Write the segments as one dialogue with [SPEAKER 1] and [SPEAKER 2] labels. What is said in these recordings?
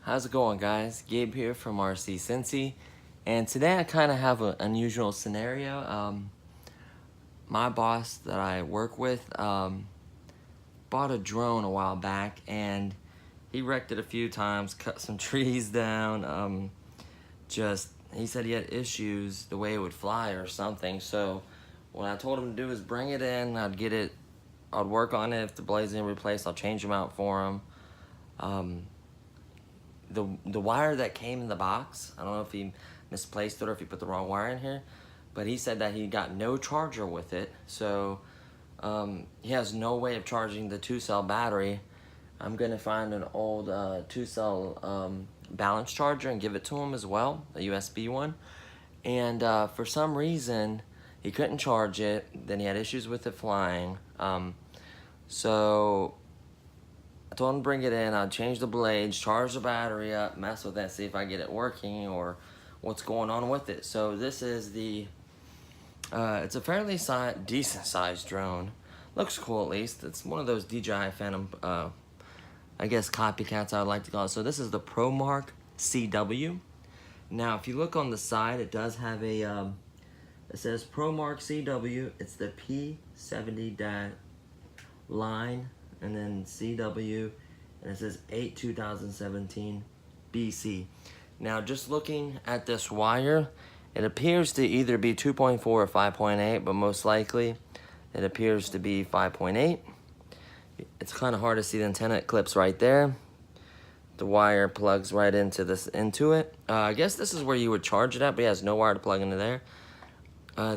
[SPEAKER 1] How's it going, guys? Gabe here from RC Cincy, and today I kind of have an unusual scenario. My boss that I work with bought a drone a while back, and he wrecked it a few times, cut some trees down. He said he had issues the way it would fly or something. So what I told him to do is bring it in. I'd work on it. If the blades didn't replace, I'll change them out for him. The wire that came in the box, I don't know if he misplaced it or if he put the wrong wire in here, but he said that he got no charger with it, so he has no way of charging the 2-cell battery. I'm gonna find an old 2-cell balance charger and give it to him as well, a USB one. And for some reason he couldn't charge it. Then he had issues with it flying. So I told him to bring it in. I'd change the blades, charge the battery up, mess with that, see if I get it working or what's going on with it. So this is the, it's a fairly decent sized drone. Looks cool at least. It's one of those DJI Phantom, I guess copycats I would like to call it. So this is the ProMark CW. Now if you look on the side, it does have a, it says ProMark CW. It's the P70 line, and then CW, and it says 8/2017 BC. Now just looking at this wire, it appears to either be 2.4 or 5.8, but most likely it appears to be 5.8. It's kind of hard to see the antenna. It clips right there. The wire plugs right into it. I guess this is where you would charge it at, but it has no wire to plug into there.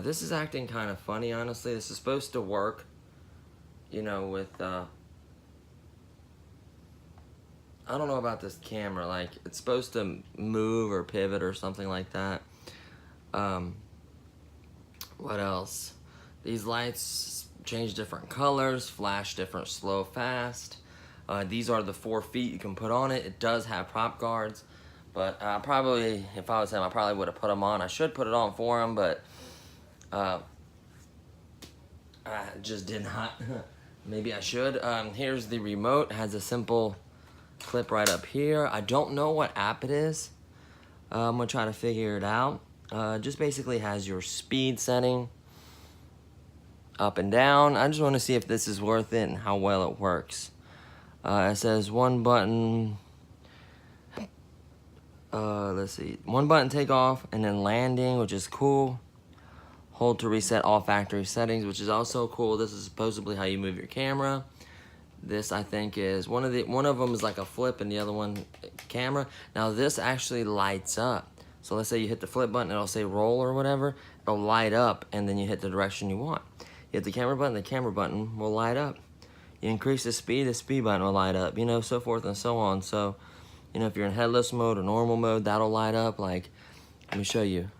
[SPEAKER 1] This is acting kind of funny, honestly. This is supposed to work, you know, with I don't know about this camera, like it's supposed to move or pivot or something like that. What else? These lights change different colors, flash different, slow, fast. These are the 4 feet you can put on it. It does have prop guards, but probably, if I was him, I probably would have put them on. I should put it on for him, but I just did not. Maybe I should. Here's the remote. It has a simple clip right up here. I don't know what app it is. I'm gonna try to figure it out. Just basically has your speed setting up and down. I just want to see if this is worth it and how well it works. It says one button, let's see, one button takeoff and then landing, which is cool. Hold to reset all factory settings, which is also cool. This is supposedly how you move your camera. This, I think, is one of them is like a flip and the other one camera. Now this actually lights up. So let's say you hit the flip button, it'll say roll or whatever. It'll light up and then you hit the direction you want. You hit the camera button will light up. You increase the speed button will light up, you know, so forth and so on. So, you know, if you're in headless mode or normal mode, that'll light up. Like, let me show you.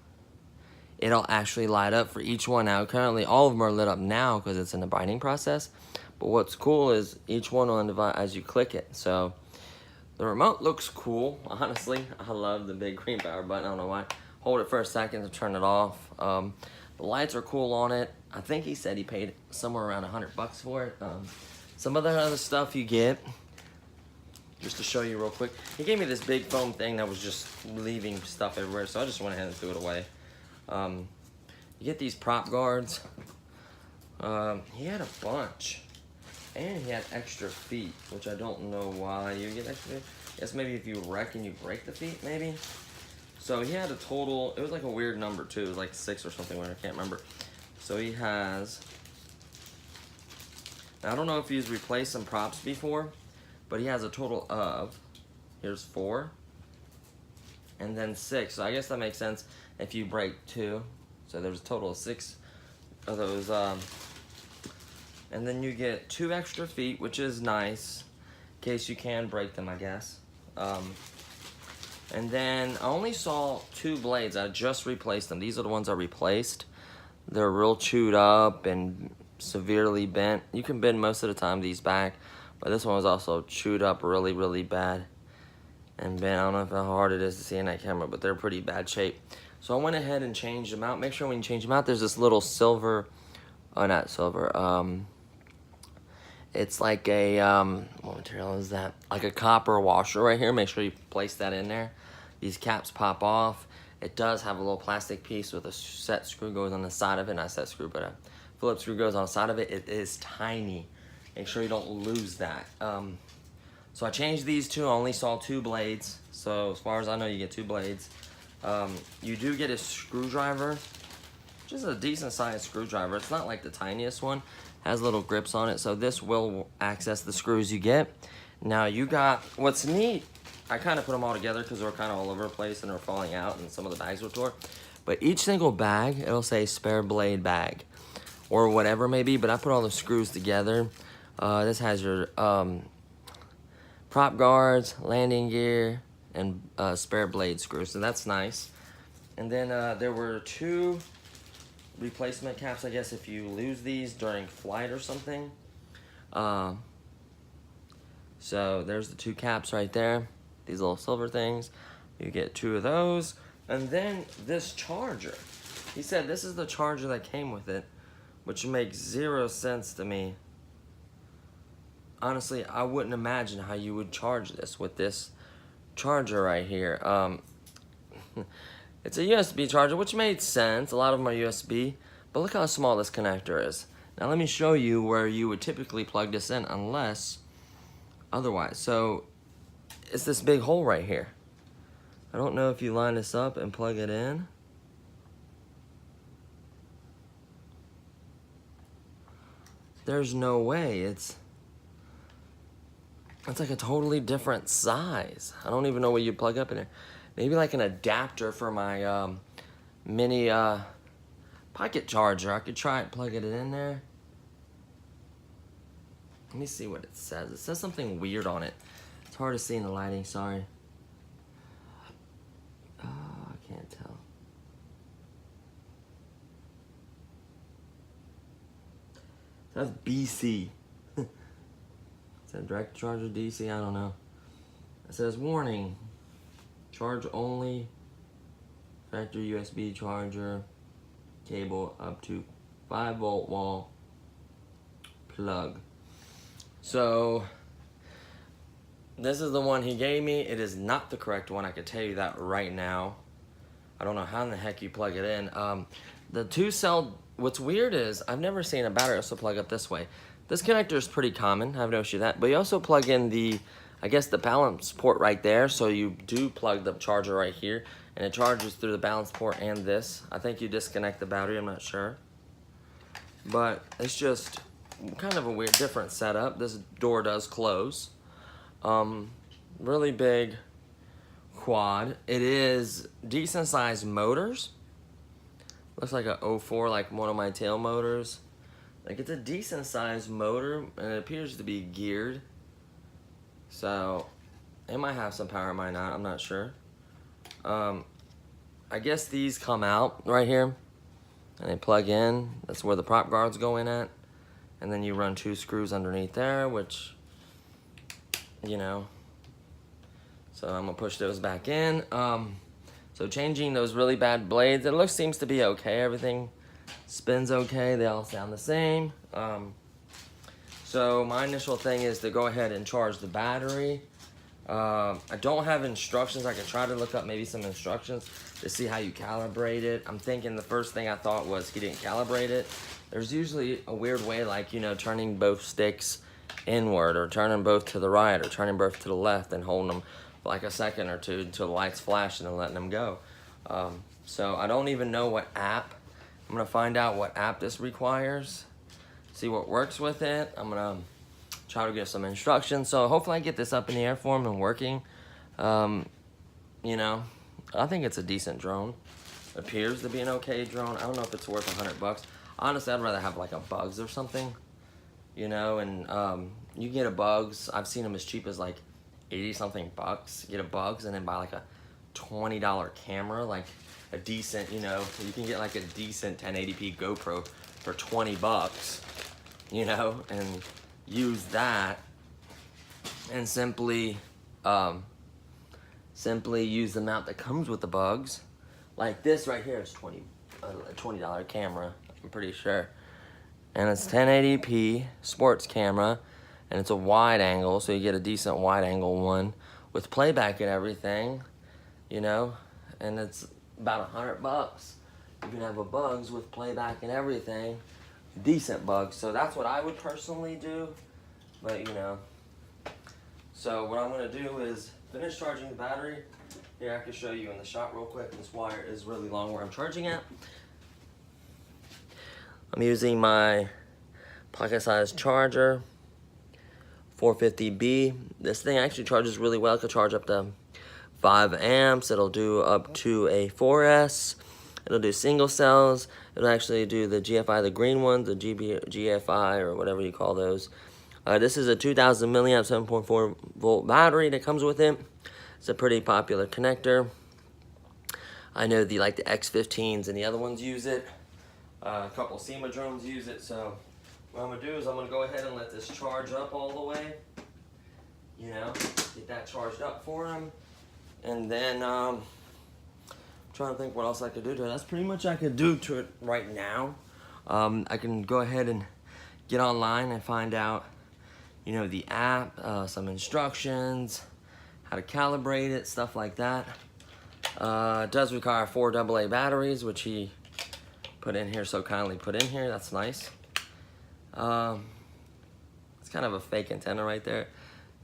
[SPEAKER 1] It'll actually light up for each one. Now, currently, all of them are lit up now because it's in the binding process. But what's cool is each one will divide as you click it. So the remote looks cool, honestly. I love the big green power button. I don't know why. Hold it for a second to turn it off. The lights are cool on it. I think he said he paid somewhere around $100 for it. Some of the other stuff you get, just to show you real quick, he gave me this big foam thing that was just leaving stuff everywhere, so I just went ahead and threw it away. You get these prop guards. He had a bunch. And he had extra feet, which I don't know why you get extra feet. I guess maybe if you wreck and you break the feet, maybe. So he had a total, it was like a weird number too. It was like 6 or something, I can't remember. So he has, now I don't know if he's replaced some props before, but he has a total of, here's 4, and then 6. So I guess that makes sense if you break 2. So there's a total of 6 of those, and then you get 2 extra feet, which is nice, in case you can break them, I guess. And then I only saw 2 blades. I just replaced them. These are the ones I replaced. They're real chewed up and severely bent. You can bend most of the time these back, but this one was also chewed up really, really bad and bent. I don't know how hard it is to see in that camera, but they're pretty bad shape. So I went ahead and changed them out. Make sure when you change them out, there's this little silver, oh, not silver, It's like a, what material is that? Like a copper washer right here. Make sure you place that in there. These caps pop off. It does have a little plastic piece with a set screw goes on the side of it. Not set screw, but a Phillips screw goes on the side of it. It is tiny. Make sure you don't lose that. So I changed these two. I only saw 2 blades. So as far as I know, you get 2 blades. You do get a screwdriver, which is a decent sized screwdriver. It's not like the tiniest one. Has little grips on it. So this will access the screws you get. Now you got, what's neat, I kind of put them all together because they're kind of all over the place and they're falling out and some of the bags were tore. But each single bag, it'll say spare blade bag or whatever it may be, but I put all the screws together. This has your prop guards, landing gear, and spare blade screws, so that's nice. And then there were 2 replacement caps, I guess, if you lose these during flight or something. So there's the 2 caps right there, these little silver things. You get 2 of those. And then this charger. He said this is the charger that came with it, which makes 0 sense to me. Honestly, I wouldn't imagine how you would charge this with this charger right here. It's a USB charger, which made sense. A lot of them are USB, but look how small this connector is. Now let me show you where you would typically plug this in unless otherwise. So it's this big hole right here. I don't know if you line this up and plug it in. There's no way. It's like a totally different size. I don't even know what you plug up in there. Maybe like an adapter for my mini pocket charger. I could try it, plug it in there. Let me see what it says. It says something weird on it. It's hard to see in the lighting, sorry. Oh, I can't tell. It says BC. Is that direct charger DC? I don't know. It says warning, charge only, factory USB charger, cable up to 5-volt wall plug. So this is the one he gave me. It is not the correct one. I can tell you that right now. I don't know how in the heck you plug it in. The 2-cell, what's weird is I've never seen a battery also plug up this way. This connector is pretty common, I have no issue with that, but you also plug in the, I guess the balance port right there, so you do plug the charger right here, and it charges through the balance port and this. I think you disconnect the battery, I'm not sure. But it's just kind of a weird, different setup. This door does close. Really big quad. It is decent sized motors. Looks like a 04, like one of my tail motors. Like it's a decent sized motor and it appears to be geared. So it might have some power, it might not, I'm not sure. I guess these come out right here and they plug in. That's where the prop guards go in at. And then you run 2 screws underneath there, which, you know. So I'm gonna push those back in. So changing those really bad blades, it seems to be okay. Everything spins okay, they all sound the same. So my initial thing is to go ahead and charge the battery. I don't have instructions. I could try to look up maybe some instructions to see how you calibrate it. I'm thinking the first thing I thought was he didn't calibrate it. There's usually a weird way, like, you know, turning both sticks inward or turning both to the right or turning both to the left and holding them for like a second or 2 until the lights flash and then letting them go. So I don't even know what app. I'm gonna find out what app this requires, see what works with it. I'm gonna try to get some instructions. So hopefully I get this up in the air for him and working. You know, I think it's a decent drone. It appears to be an okay drone. I don't know if it's worth $100. Honestly, I'd rather have like a Bugs or something, you know, and you get a Bugs. I've seen them as cheap as like 80 something bucks. Get a Bugs and then buy like a $20 camera, like a decent, you know, you can get like a decent 1080p GoPro for 20 bucks, you know, and use that and simply use the mount that comes with the Bugs. Like this right here is a $20 camera, I'm pretty sure. And it's 1080p sports camera. and it's a wide angle, so you get a decent wide angle one with playback and everything, you know, and it's about $100. You can have a Bugs with playback and everything, decent Bugs. So that's what I would personally do, but you know. So what I'm gonna do is finish charging the battery. Here, I can show you in the shot real quick. This wire is really long where I'm charging at. I'm using my pocket-sized charger, 450B. This thing actually charges really well. It could charge up to 5 amps. It'll do up to a 4S. It'll do single cells. It'll actually do the GFI, the green ones, the GFI, or whatever you call those. This is a 2000 milliamp 7.4 volt battery that comes with it. It's a pretty popular connector. I know the X15s and the other ones use it. A couple SEMA drones use it. So what I'm gonna do is I'm gonna go ahead and let this charge up all the way. You know, get that charged up for him. And then I'm trying to think what else I could do to it. That's pretty much I could do to it right now. I can go ahead and get online and find out, you know, the app, some instructions, how to calibrate it, stuff like that. It does require 4 AA batteries, which he put in here, so kindly put in here. That's nice. It's kind of a fake antenna right there.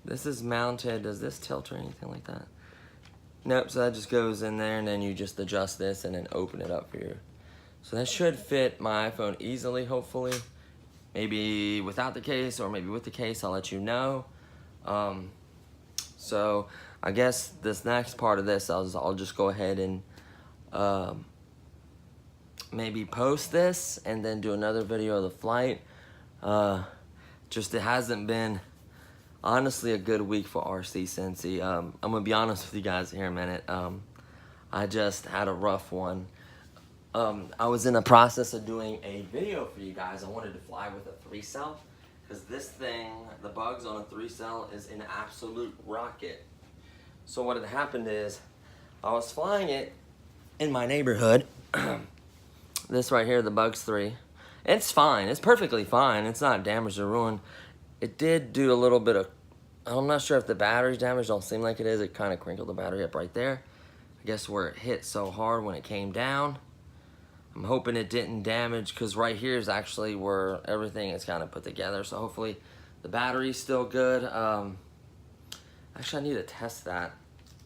[SPEAKER 1] This is mounted. Does this tilt or anything like that? Nope, so that just goes in there, and then you just adjust this and then open it up for you. So that should fit my iPhone easily, hopefully. Maybe without the case, or maybe with the case, I'll let you know. So I guess this next part of this, I'll just go ahead and maybe post this and then do another video of the flight. Just it hasn't been, honestly, a good week for RC Cincy. I'm gonna be honest with you guys here a minute. I just had a rough one. I was in the process of doing a video for you guys. I wanted to fly with a 3-cell, because this thing, the Bugs on a 3-cell, is an absolute rocket. So what had happened is, I was flying it in my neighborhood. This right here, the Bugs 3. It's fine, it's perfectly fine. It's not damaged or ruined. It did do a little bit of, I'm not sure if the battery's damaged, don't seem like it is. It kind of crinkled the battery up right there. I guess where it hit so hard when it came down. I'm hoping it didn't damage, because right here is actually where everything is kind of put together. So hopefully the battery's still good. Actually, I need to test that.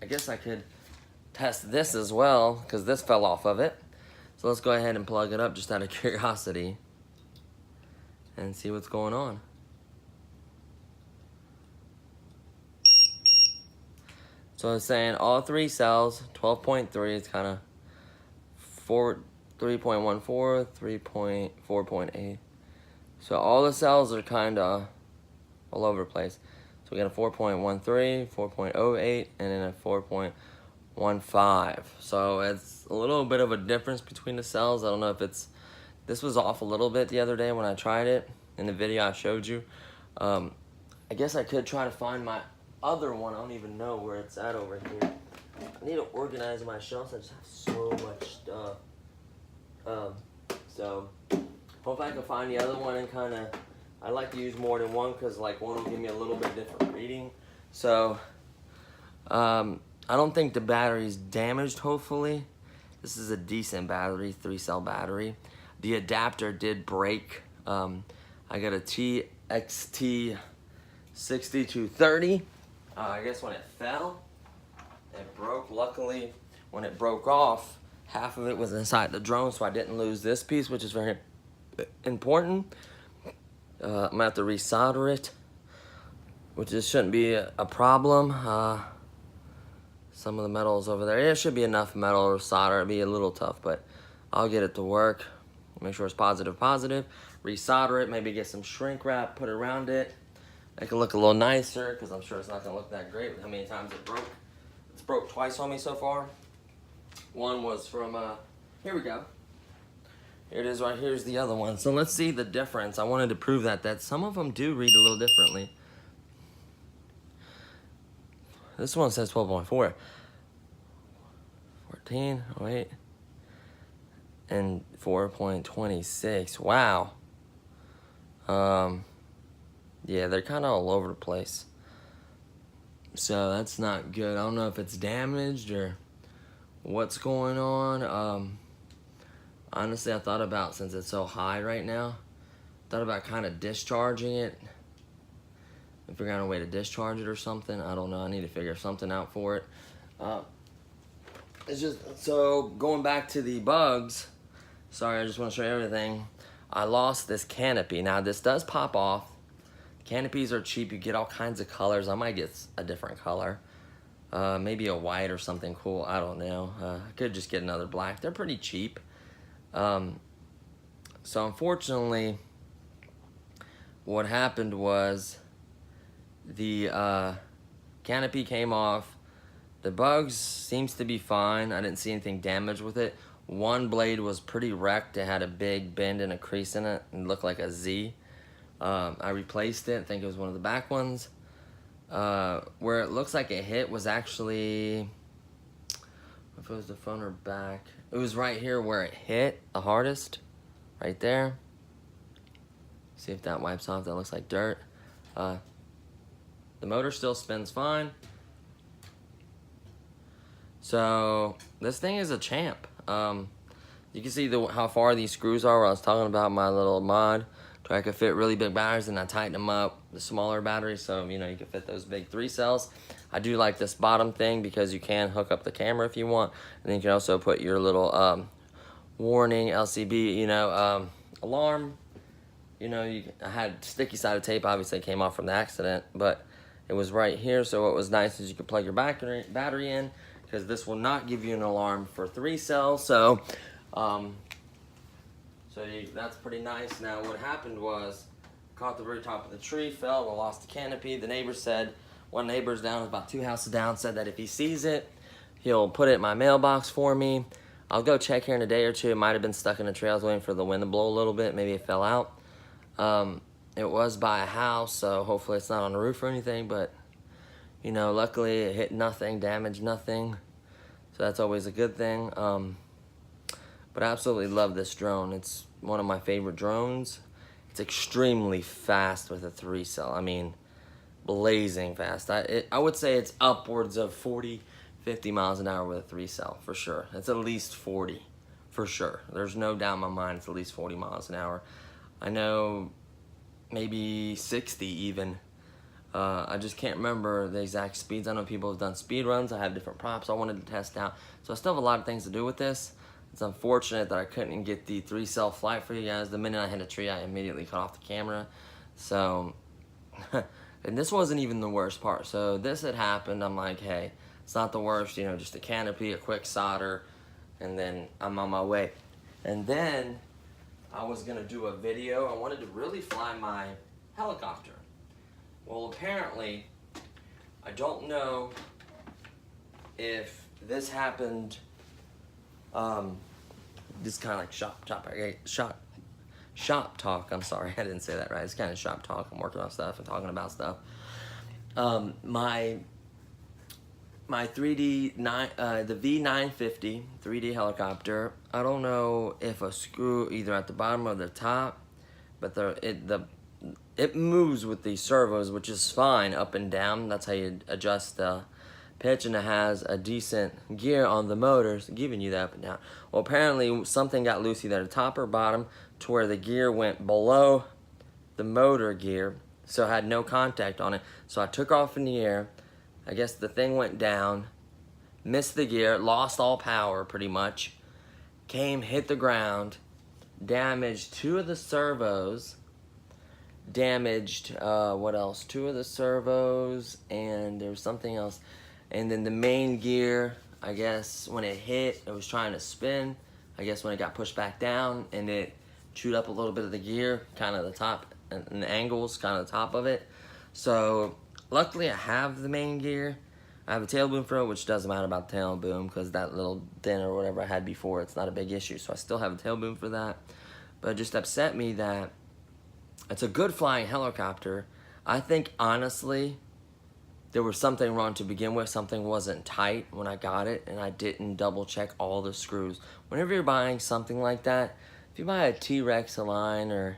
[SPEAKER 1] I guess I could test this as well, because this fell off of it. So let's go ahead and plug it up just out of curiosity and see what's going on. So it's saying all 3 cells, 12.3, it's kind of 3.14, 3.4.8. So all the cells are kind of all over the place. So we got a 4.13, 4.08, and then a 4.15. So it's a little bit of a difference between the cells. I don't know if it's, this was off a little bit the other day when I tried it in the video I showed you. I guess I could try to find my other one. I don't even know where it's at over here. I need to organize my shelves. I just have so much stuff. So hopefully I can find the other one, and kind of, I like to use more than one, because like one will give me a little bit different reading. So I don't think the battery's damaged, hopefully. This is a decent battery, 3-cell battery. The adapter did break. I got a TXT 6230. I guess when it fell, it broke. Luckily, when it broke off, half of it was inside the drone, so I didn't lose this piece, which is very important. I'm gonna have to resolder it, which just shouldn't be a problem. Some of the metals over there, it should be enough metal or solder. It'd be a little tough, but I'll get it to work. Make sure it's positive. Resolder it, maybe get some shrink wrap, put it around it. Make it look a little nicer, because I'm sure it's not gonna look that great with how many times it broke. It's broke twice on me so far. One was from, here we go. Here it is right here's the other one. So let's see the difference. I wanted to prove that some of them do read a little differently. This one says 12.4. 14, wait. And 4.26, wow. Yeah, they're kind of all over the place. So that's not good. I don't know if it's damaged or what's going on. Honestly, I thought about, since it's so high right now, thought about kind of discharging it. Figuring out a way to discharge it or something. I don't know. I need to figure something out for it. It's just, so going back to the bugs. Sorry, I just want to show you everything. I lost this canopy. Now this does pop off. Canopies are cheap. You get all kinds of colors. I might get a different color. Maybe a white or something cool. I don't know. I could just get another black. They're pretty cheap. So unfortunately, what happened was the canopy came off. The bugs seems to be fine. I didn't see anything damaged with it. One blade was pretty wrecked. It had a big bend and a crease in it and looked like a Z. I replaced it. I think it was one of the back ones. Where it looks like it hit was actually, if it was the front or back, it was right here where it hit the hardest, right there. See if that wipes off. That looks like dirt. The motor still spins fine. So this thing is a champ. You can see how far these screws are. Where I was talking about my little mod, so I could fit really big batteries, and I tightened them up, the smaller batteries, so you know you can fit those big 3 cells. I do like this bottom thing because you can hook up the camera if you want, and then you can also put your little warning LCB, you know, alarm. You know, I had sticky sided tape. Obviously, it came off from the accident, but it was right here. So what was nice is you could plug your battery in, because this will not give you an alarm for 3 cells. So, that's pretty nice. Now, what happened was, caught the very top of the tree, fell, I lost the canopy. The neighbor said, one neighbor's down, about 2 houses down, said that if he sees it, he'll put it in my mailbox for me. I'll go check here in a day or two. It might have been stuck in a tree. I was waiting for the wind to blow a little bit. Maybe it fell out. It was by a house, so hopefully it's not on the roof or anything, but you know, luckily it hit nothing, damaged nothing, so that's always a good thing. But I absolutely love this drone. It's one of my favorite drones. It's extremely fast with a 3 cell. I mean, blazing fast. I would say it's upwards of 40, 50 miles an hour with a 3 cell, for sure. It's at least 40, for sure. There's no doubt in my mind it's at least 40 miles an hour. I know maybe 60 even. I just can't remember the exact speeds. I know people have done speed runs. I have different props I wanted to test out. So I still have a lot of things to do with this. It's unfortunate that I couldn't get the 3 cell flight for you guys. The minute I hit a tree, I immediately cut off the camera. So, and this wasn't even the worst part. So this had happened. I'm like, hey, it's not the worst, you know, just a canopy, a quick solder, and then I'm on my way. And then I was gonna do a video. I wanted to really fly my helicopter. Well, apparently, I don't know if this happened, this kind of like shop talk, I'm sorry, I didn't say that right. It's kind of shop talk. I'm working on stuff and talking about stuff. My 3D, the V950 3D helicopter, I don't know if a screw either at the bottom or the top, but it moves with these servos, which is fine, up and down. That's how you adjust the pitch, and it has a decent gear on the motors, giving you that up and down. Well, apparently something got loose either at the top or bottom to where the gear went below the motor gear, so it had no contact on it. So I took off in the air. I guess the thing went down, missed the gear, lost all power pretty much, hit the ground, damaged 2 of the servos, damaged, what else? 2 of the servos, and there was something else. And then the main gear, I guess when it hit, it was trying to spin. I guess when it got pushed back down and it chewed up a little bit of the gear, kind of the top, and the angles, kind of the top of it. So luckily I have the main gear. I have a tail boom for it, which doesn't matter about the tail boom because that little dent or whatever I had before, it's not a big issue. So I still have a tail boom for that. But it just upset me that it's a good flying helicopter. I think honestly, there was something wrong to begin with. Something wasn't tight when I got it, and I didn't double check all the screws. Whenever you're buying something like that, if you buy a T-Rex Align or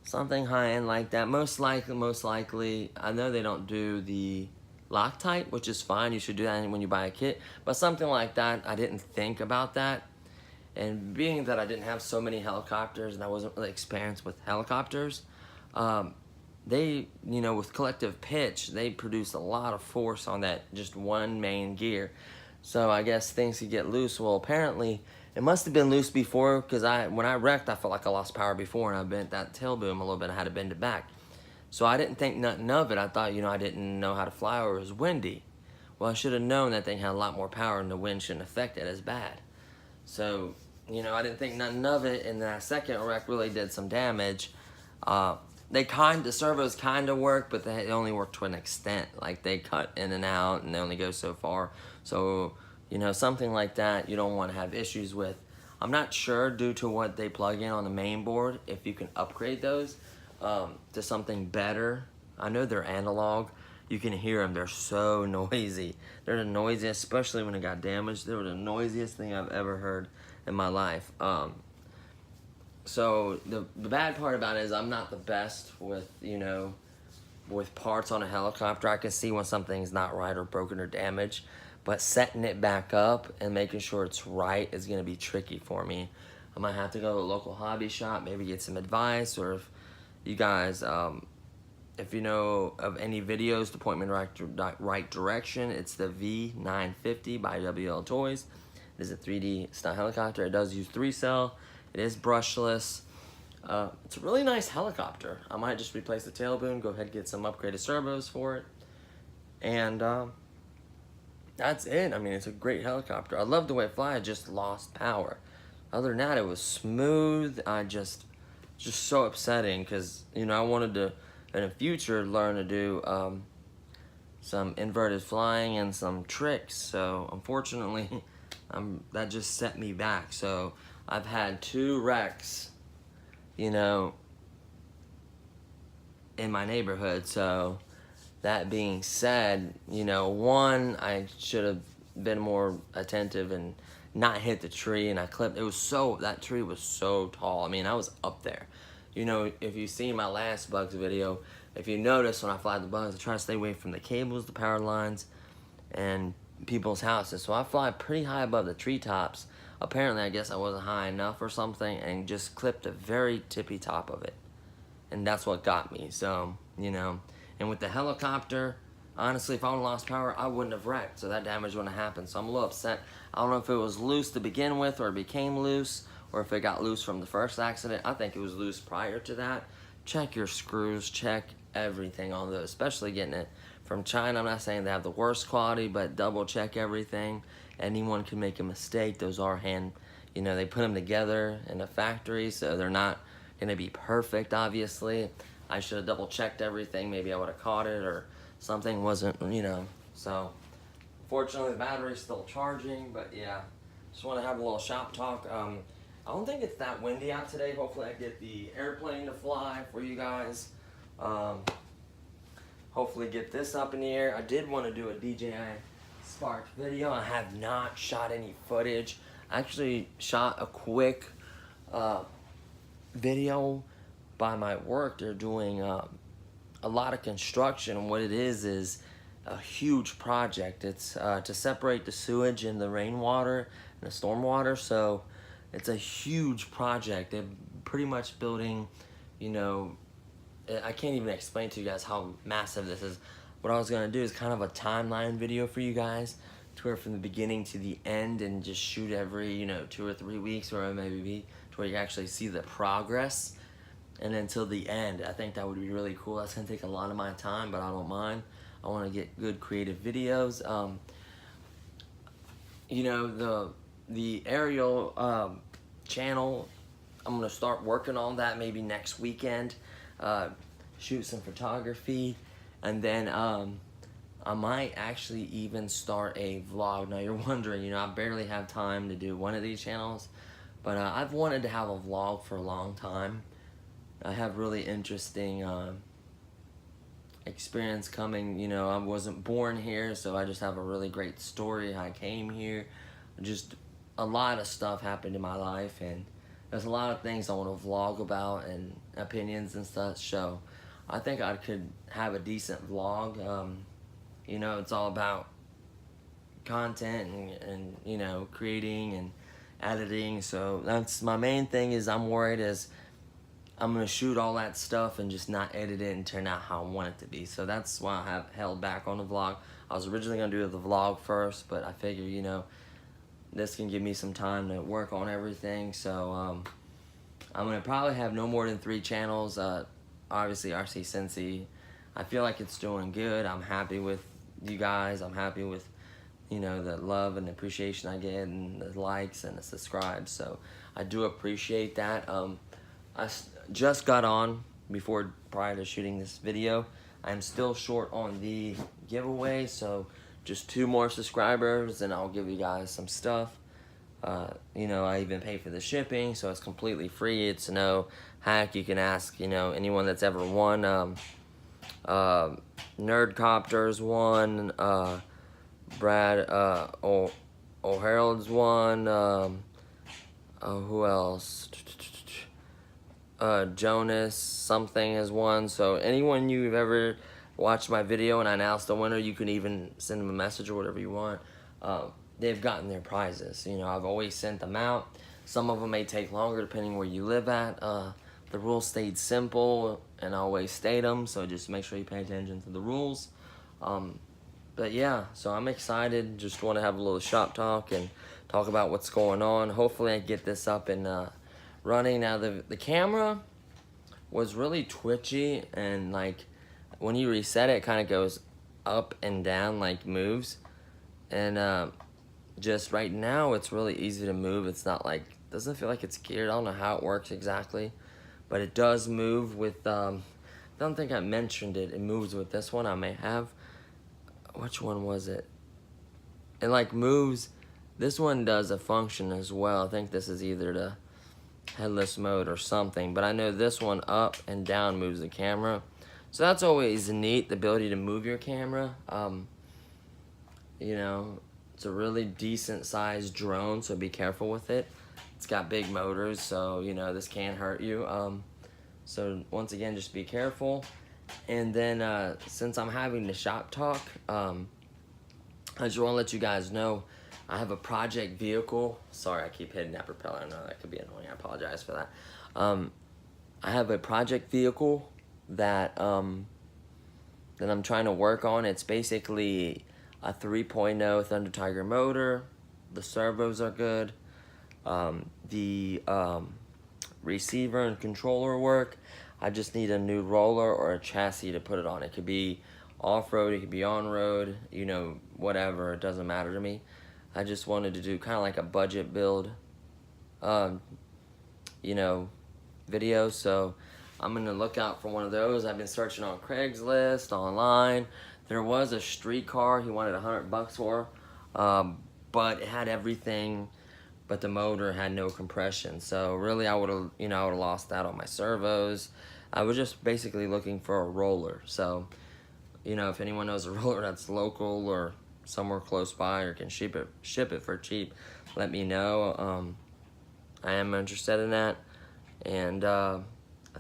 [SPEAKER 1] something high-end like that. Most likely, I know they don't do the Loctite, which is fine. You should do that when you buy a kit. But something like that, I didn't think about that. And being that I didn't have so many helicopters and I wasn't really experienced with helicopters, they, you know, with collective pitch, they produce a lot of force on that just one main gear. So I guess things could get loose. Well, apparently it must have been loose before, because when I wrecked, I felt like I lost power before, and I bent that tail boom a little bit. I had to bend it back. So I didn't think nothing of it. I thought, you know, I didn't know how to fly or it was windy. Well, I should have known that thing had a lot more power and the wind shouldn't affect it as bad. So, you know, I didn't think nothing of it, and that second wreck really did some damage. The servos kind of work, but they only work to an extent. Like, they cut in and out and they only go so far. So, you know, something like that you don't want to have issues with. I'm not sure, due to what they plug in on the main board, if you can upgrade those to something better. I know they're analog. You can hear them. They're so noisy. They're the noisiest, especially when it got damaged. They were the noisiest thing I've ever heard in my life. So the bad part about it is I'm not the best with, you know, with parts on a helicopter. I can see when something's not right or broken or damaged, but setting it back up and making sure it's right is going to be tricky for me. I might have to go to a local hobby shop, maybe get some advice, or if you guys, if you know of any videos to point me in the right direction, it's the V950 by WL Toys. It is a 3D style helicopter. It does use 3-cell. It is brushless. It's a really nice helicopter. I might just replace the tail boom, go ahead and get some upgraded servos for it. And that's it. I mean, it's a great helicopter. I love the way it flies. I just lost power. Other than that, it was smooth. Just so upsetting, because, you know, I wanted to, in the future, learn to do some inverted flying and some tricks. So, unfortunately, that just set me back. So, I've had 2 wrecks, you know, in my neighborhood. So, that being said, you know, one, I should have been more attentive and not hit the tree, and I clipped. That tree was so tall. I mean, I was up there. You know, if you see my last bugs video, if you notice when I fly the bugs, I try to stay away from the cables, the power lines, and people's houses. So I fly pretty high above the treetops. Apparently, I guess I wasn't high enough or something, and just clipped the very tippy top of it. And that's what got me. So, you know, and with the helicopter, honestly, if I would have lost power, I wouldn't have wrecked. So that damage wouldn't have happened. So I'm a little upset. I don't know if it was loose to begin with or it became loose, or if it got loose from the first accident. I think it was loose prior to that. Check your screws, check everything on those, especially getting it from China. I'm not saying they have the worst quality, but double check everything. Anyone can make a mistake. Those are you know, they put them together in a factory, so they're not gonna be perfect, obviously. I should have double checked everything. Maybe I would have caught it, or something wasn't, you know. So, fortunately, the battery's still charging, but yeah. Just want to have a little shop talk. I don't think it's that windy out today. Hopefully I get the airplane to fly for you guys. Hopefully get this up in the air. I did want to do a DJI Spark video. I have not shot any footage. I actually shot a quick video by my work. They're doing a lot of construction, and what it is a huge project. It's to separate the sewage and the rainwater and the stormwater. So it's a huge project. They're pretty much building, you know, I can't even explain to you guys how massive this is. What I was gonna do is kind of a timeline video for you guys, to where from the beginning to the end, and just shoot every, you know, 2 or 3 weeks, or maybe to where you actually see the progress, and until the end. I think that would be really cool. That's gonna take a lot of my time, but I don't mind. I want to get good creative videos. You know, the aerial channel, I'm gonna start working on that maybe next weekend. Shoot some photography, and then I might actually even start a vlog. Now you're wondering, you know, I barely have time to do one of these channels, but I've wanted to have a vlog for a long time. I have really interesting experience coming. You know, I wasn't born here, so I just have a really great story how I came here. Just a lot of stuff happened in my life, and there's a lot of things I want to vlog about and opinions and such. So I think I could have a decent vlog. You know, it's all about content and you know, creating and editing. So that's my main thing. Is I'm worried is I'm gonna shoot all that stuff and just not edit it and turn out how I want it to be. So that's why I have held back on the vlog. I was originally gonna do the vlog first, but I figured, you know, this can give me some time to work on everything. So I'm gonna probably have no more than 3 channels. Obviously RC Cincy, I feel like it's doing good. I'm happy with you guys. I'm happy with, you know, the love and appreciation I get and the likes and the subscribes. So I do appreciate that. I just got on prior to shooting this video. I'm still short on the giveaway, so just 2 more subscribers and I'll give you guys some stuff. You know, I even pay for the shipping, so it's completely free. It's no hack. You can ask, you know, anyone that's ever won. Nerdcopters won. Brad O'Harold's won. Who else? Jonas something has won. So anyone you've ever watched my video and I announced the winner, you can even send them a message or whatever you want. They've gotten their prizes. You know, I've always sent them out. Some of them may take longer depending where you live at. The rules stayed simple and I always state them, so just make sure you pay attention to the rules. But yeah, so I'm excited. Just want to have a little shop talk and talk about what's going on. Hopefully I get this up and running. Now the camera was really twitchy, and like when you reset it, it kind of goes up and down, like moves. And just right now it's really easy to move. It's not like, doesn't feel like it's geared. I don't know how it works exactly, but it does move with I don't think I mentioned it. It moves with this one. I may have. Which one was it? It like moves. This one does a function as well. I think this is either the headless mode or something, but I know this one up and down moves the camera. So that's always neat, the ability to move your camera. You know, it's a really decent sized drone, so be careful with it. It's got big motors, so you know, this can hurt you. So once again, just be careful. And then since I'm having the shop talk, I just want to let you guys know I have a project vehicle. Sorry, I keep hitting that propeller. I know that could be annoying. I apologize for that. I have a project vehicle that that I'm trying to work on. It's basically a 3.0 Thunder Tiger motor. The servos are good. The receiver and controller work. I just need a new roller or a chassis to put it on. It could be off-road, it could be on-road, you know, whatever. It doesn't matter to me. I just wanted to do kind of like a budget build, you know, video. So I'm going to look out for one of those. I've been searching on Craigslist, online. There was a street car he wanted $100 for, but it had everything, but the motor had no compression. So really, I would have, you know, I would have lost out on my servos. I was just basically looking for a roller. So, you know, if anyone knows a roller that's local or somewhere close by or can ship it for cheap, let me know. I am interested in that. And I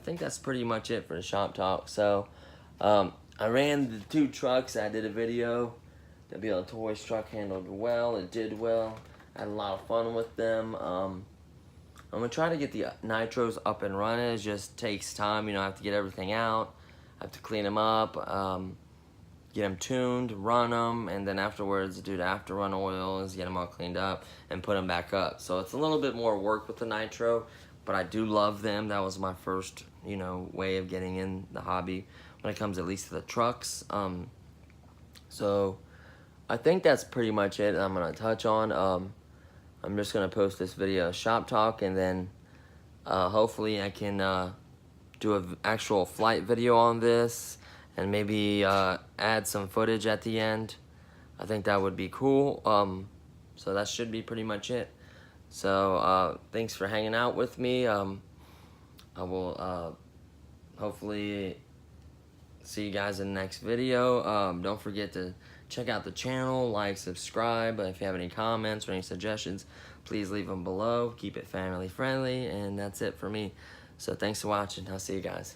[SPEAKER 1] think that's pretty much it for the shop talk. So I ran the 2 trucks. I did a video. The BL Toys truck handled well. It did well. I had a lot of fun with them. I'm gonna try to get the nitros up and running. It just takes time, you know. I have to get everything out. I have to clean them up, get them tuned, run them, and then afterwards do the after run oils, get them all cleaned up, and put them back up. So it's a little bit more work with the nitro, but I do love them. That was my first, you know, way of getting in the hobby when it comes at least to the trucks. So I think that's pretty much it I'm gonna touch on. I'm just gonna post this video shop talk, and then hopefully I can do an actual flight video on this and maybe add some footage at the end. I think that would be cool. So that should be pretty much it. So thanks for hanging out with me. I will hopefully see you guys in the next video. Don't forget to check out the channel, like, subscribe. If you have any comments or any suggestions, please leave them below. Keep it family friendly, and that's it for me. So thanks for watching. I'll see you guys.